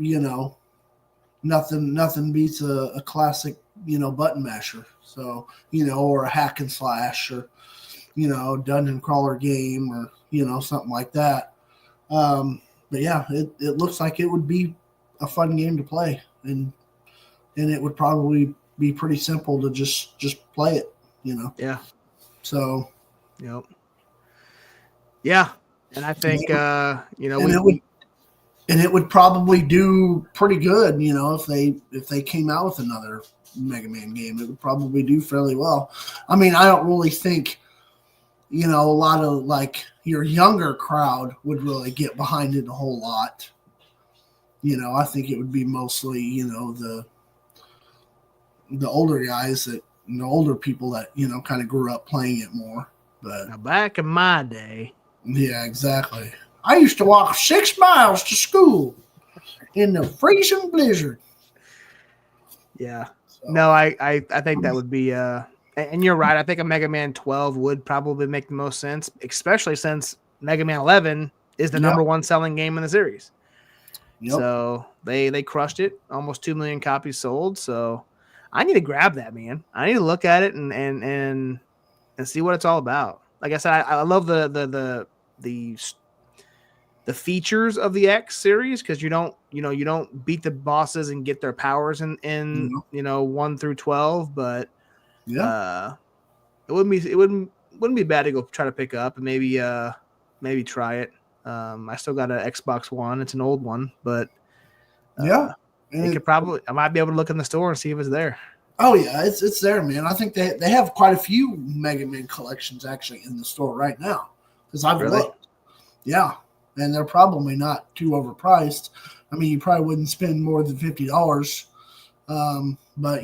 nothing beats a classic, button masher. So, or a hack and slash, or, dungeon crawler game, or, something like that. But yeah, it looks like it would be a fun game to play, and it would probably be pretty simple to just play it, Yeah. So. Yep. Yeah. And I think, it would probably do pretty good, if they came out with another Mega Man game. It would probably do fairly well. I mean, I don't really think, a lot of like your younger crowd would really get behind it a whole lot. I think it would be mostly, the older guys the older people that, kind of grew up playing it more. But now back in my day. Yeah, exactly. I used to walk 6 miles to school in the freezing blizzard. Yeah. So. No, I think that would be and you're right. I think a Mega Man 12 would probably make the most sense, especially since Mega Man 11 is the number one selling game in the series. Yep. So they crushed it. Almost 2 million copies sold. So I need to grab that, man. I need to look at it and see what it's all about. Like I said, I love the features of the X series, because you don't beat the bosses and get their powers in 1 through 12, but it wouldn't be bad to go try to pick up and maybe try it. I still got an Xbox One. It's an old one, but I might be able to look in the store and see if it's there. Oh yeah, it's there, man. I think they have quite a few Mega Man collections actually in the store right now, because I've looked. Yeah, and they're probably not too overpriced. I mean, you probably wouldn't spend more than $50, but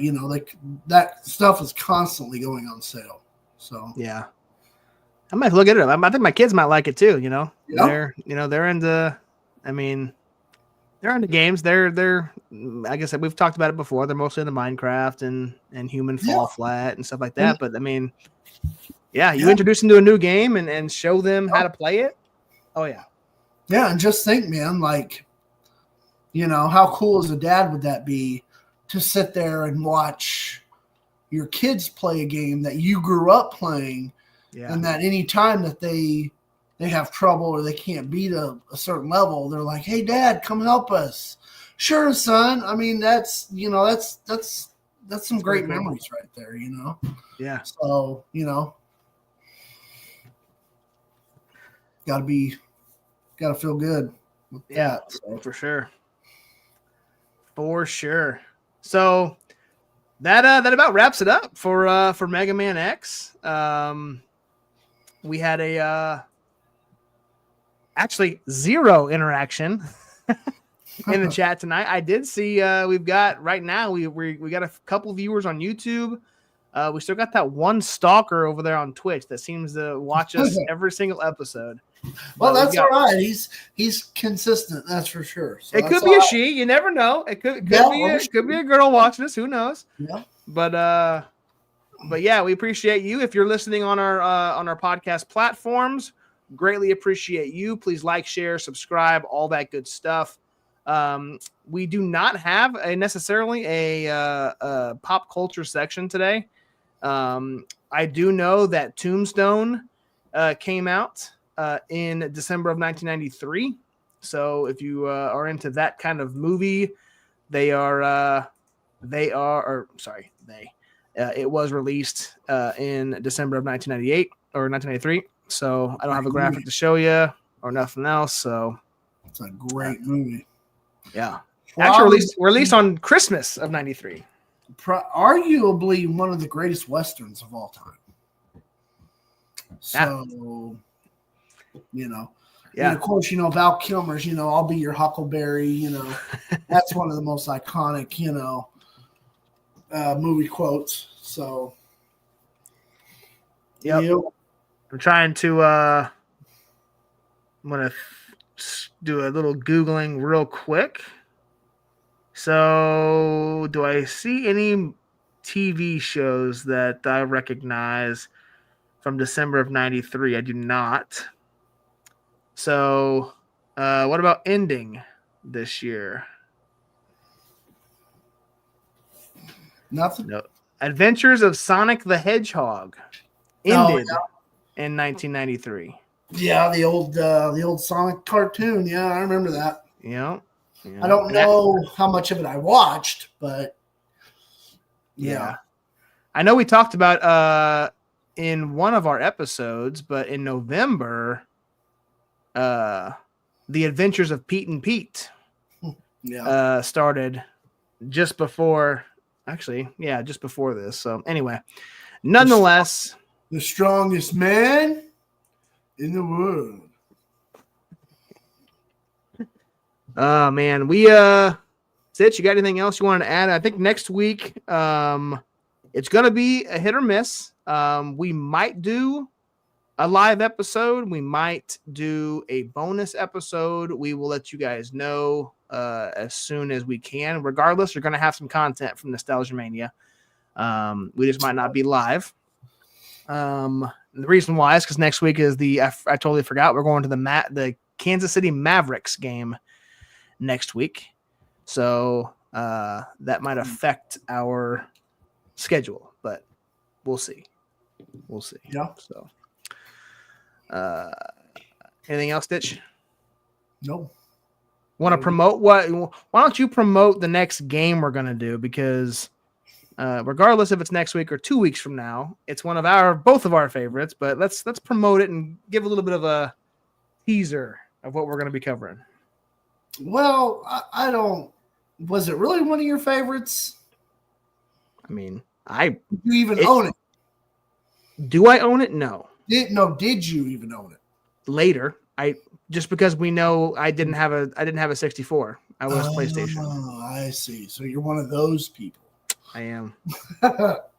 that stuff is constantly going on sale. So yeah, I might look at it. I think my kids might like it too. Yep. They're into. I mean, they're into games. They're like I said, we've talked about it before. They're mostly into Minecraft and Human Fall Flat and stuff like that. But I mean, you introduce them to a new game and show them how to play it. Oh yeah. Yeah, and just think, man, like, how cool as a dad would that be to sit there and watch your kids play a game that you grew up playing, and that any time that they have trouble or they can't beat a certain level, they're like, "Hey, Dad, come help us." Sure, son. I mean, that's some great memories right there, Yeah. So, gotta feel good with that. So. For sure. So that about wraps it up for Mega Man X. We had actually 0 interaction in the chat tonight. I did see we've got right now we got a couple viewers on YouTube. We still got that one stalker over there on Twitch that seems to watch us every single episode. Well, that's all right. He's consistent, that's for sure. So it could be a she. You never know. It could be a girl watching us. Who knows? Yeah. But yeah, we appreciate you. If you're listening on our podcast platforms, greatly appreciate you. Please like, share, subscribe, all that good stuff. We do not have necessarily a pop culture section today. I do know that Tombstone came out in December of 1993. So if you are into that kind of movie, it was released in December of 1998 or 1993. So I don't have a graphic to show you or nothing else. So it's a great movie. Yeah. Actually released on Christmas of 93. Arguably one of the greatest Westerns of all time. So, and of course, Val Kilmer's, I'll be your Huckleberry, that's one of the most iconic, movie quotes. So, yep. I'm trying to, I'm going to do a little Googling real quick. So, do I see any TV shows that I recognize from December of 93? I do not. So, what about ending this year? Nothing. No. Adventures of Sonic the Hedgehog ended in 1993. Yeah, the old Sonic cartoon. Yeah, I remember that. Yeah. I don't know how much of it I watched, but yeah. I know we talked about in one of our episodes, but in November, The Adventures of Pete and Pete started just before this. So anyway, nonetheless, the strongest man in the world. Oh man, Sitch, you got anything else you wanted to add? I think next week, it's gonna be a hit or miss. We might do a live episode. We might do a bonus episode. We will let you guys know as soon as we can. Regardless, you're gonna have some content from Nostalgia Mania. We just might not be live. The reason why is because next week is I totally forgot, we're going to the Kansas City Mavericks game next week, so that might affect our schedule, but we'll see. Yeah. So, anything else, Stitch? No. Want to promote what? Why don't you promote the next game we're gonna do? Because regardless if it's next week or 2 weeks from now, it's both of our favorites. But let's promote it and give a little bit of a teaser of what we're gonna be covering. Well, I don't. Was it really one of your favorites? I mean, Did you even own it? Do I own it? No. Did you even own it? Later, just because we know I didn't have a 64. I was PlayStation. Oh, I see. So you're one of those people. I am.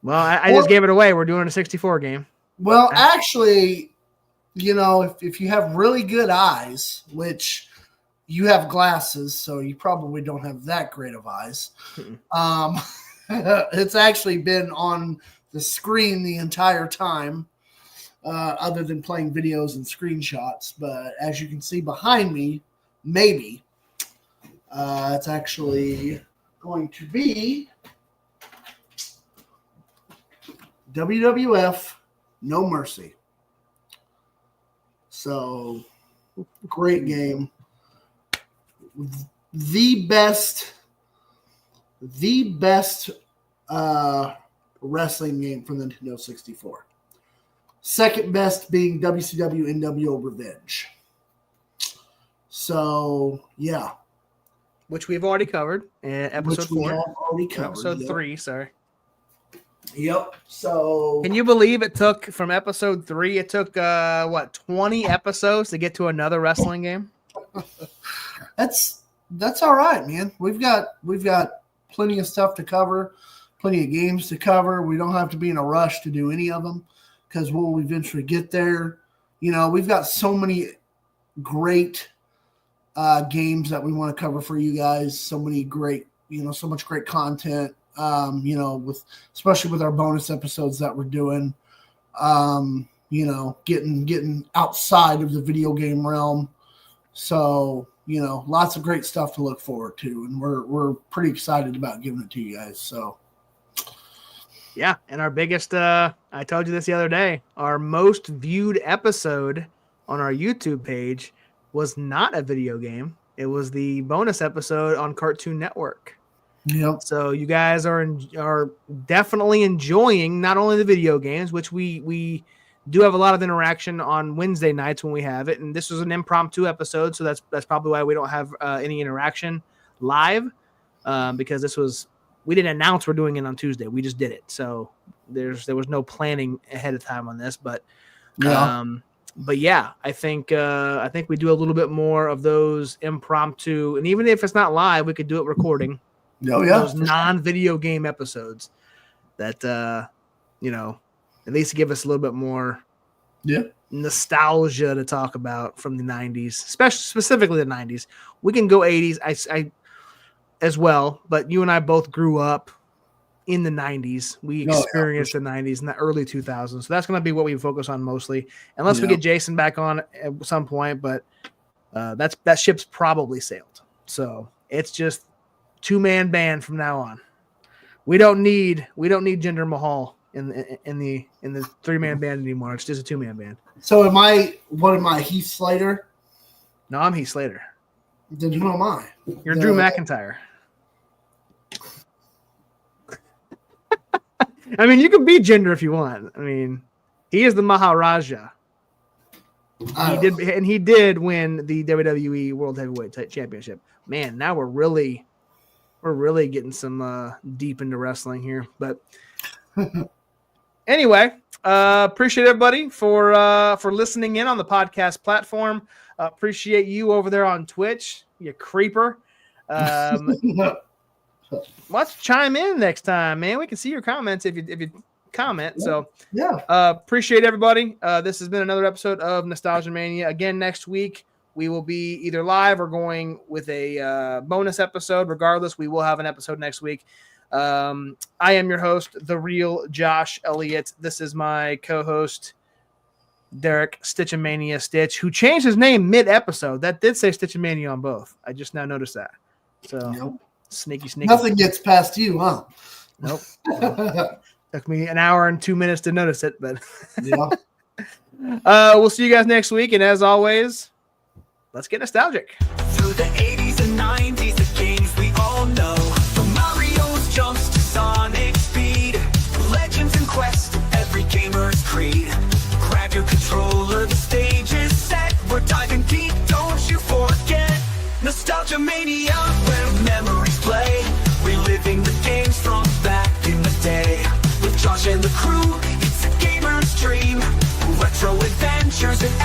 Well, I just gave it away. We're doing a 64 game. Well, actually, if you have really good eyes, which you have glasses, so you probably don't have that great of eyes. It's actually been on the screen the entire time, other than playing videos and screenshots. But as you can see behind me, maybe it's actually going to be WWF No Mercy. So, great game. The best wrestling game from the Nintendo 64. Second best being WCW NWO Revenge. So, yeah. Which we've already covered in episode 4. Episode 3, sorry. Yep. So, can you believe it took from episode 3? It took 20 episodes to get to another wrestling game. That's all right, man. We've got plenty of stuff to cover, plenty of games to cover. We don't have to be in a rush to do any of them because we'll eventually get there. We've got so many great games that we want to cover for you guys. So many great, so much great content. Especially with our bonus episodes that we're doing. Getting outside of the video game realm. So, lots of great stuff to look forward to, and we're pretty excited about giving it to you guys. So, yeah, and our biggest, I told you this the other day, our most viewed episode on our YouTube page was not a video game. It was the bonus episode on Cartoon Network. Yep. So you guys are definitely enjoying not only the video games, which we do have a lot of interaction on Wednesday nights when we have it, and this was an impromptu episode, so that's probably why we don't have any interaction live, because we didn't announce we're doing it on Tuesday. We just did it, so there was no planning ahead of time on this, but yeah, I think we do a little bit more of those impromptu, and even if it's not live, we could do it recording. Oh, yeah. Those non-video game episodes that at least give us a little bit more nostalgia to talk about from the 90s, specifically the 90s. We can go 80s. as well, but you and I both grew up in the 90s. We experienced the 90s and the early 2000s. So that's going to be what we focus on mostly, unless we get Jason back on at some point, but that ship's probably sailed. So it's just 2-man band from now on. We don't need Jinder Mahal in the 3-man band anymore. It's just a 2-man band. So what am I, Heath Slater? No, I'm Heath Slater. Then who am I? You're Drew McIntyre. I mean, you can be Jinder if you want. I mean, he is the Maharaja. He did win the WWE World Heavyweight Championship. Man, now we're really getting some deep into wrestling here. But anyway, appreciate everybody for listening in on the podcast platform. Appreciate you over there on Twitch, you creeper. Let's chime in next time, man. We can see your comments if you comment. So appreciate everybody. This has been another episode of Nostalgia Mania. Again, next week we will be either live or going with a bonus episode. Regardless, we will have an episode next week. I am your host, the real Josh Elliott. This is my co-host, Derek Stitchamania Stitch, who changed his name mid-episode. That did say Stitchamania on both. I just now noticed that. So sneaky. Nothing gets past you, huh? Nope. Took me an hour and 2 minutes to notice it, but we'll see you guys next week. And as always, let's get nostalgic. Through the 80s and 90s, the games we all know. From Mario's jumps to Sonic speed, legends and quests, every gamer's creed. Grab your controller, the stage is set. We're diving deep, don't you forget. Nostalgia Mania, where memories play. Reliving the games from back in the day. With Josh and the crew, it's a gamer's dream. Retro adventures and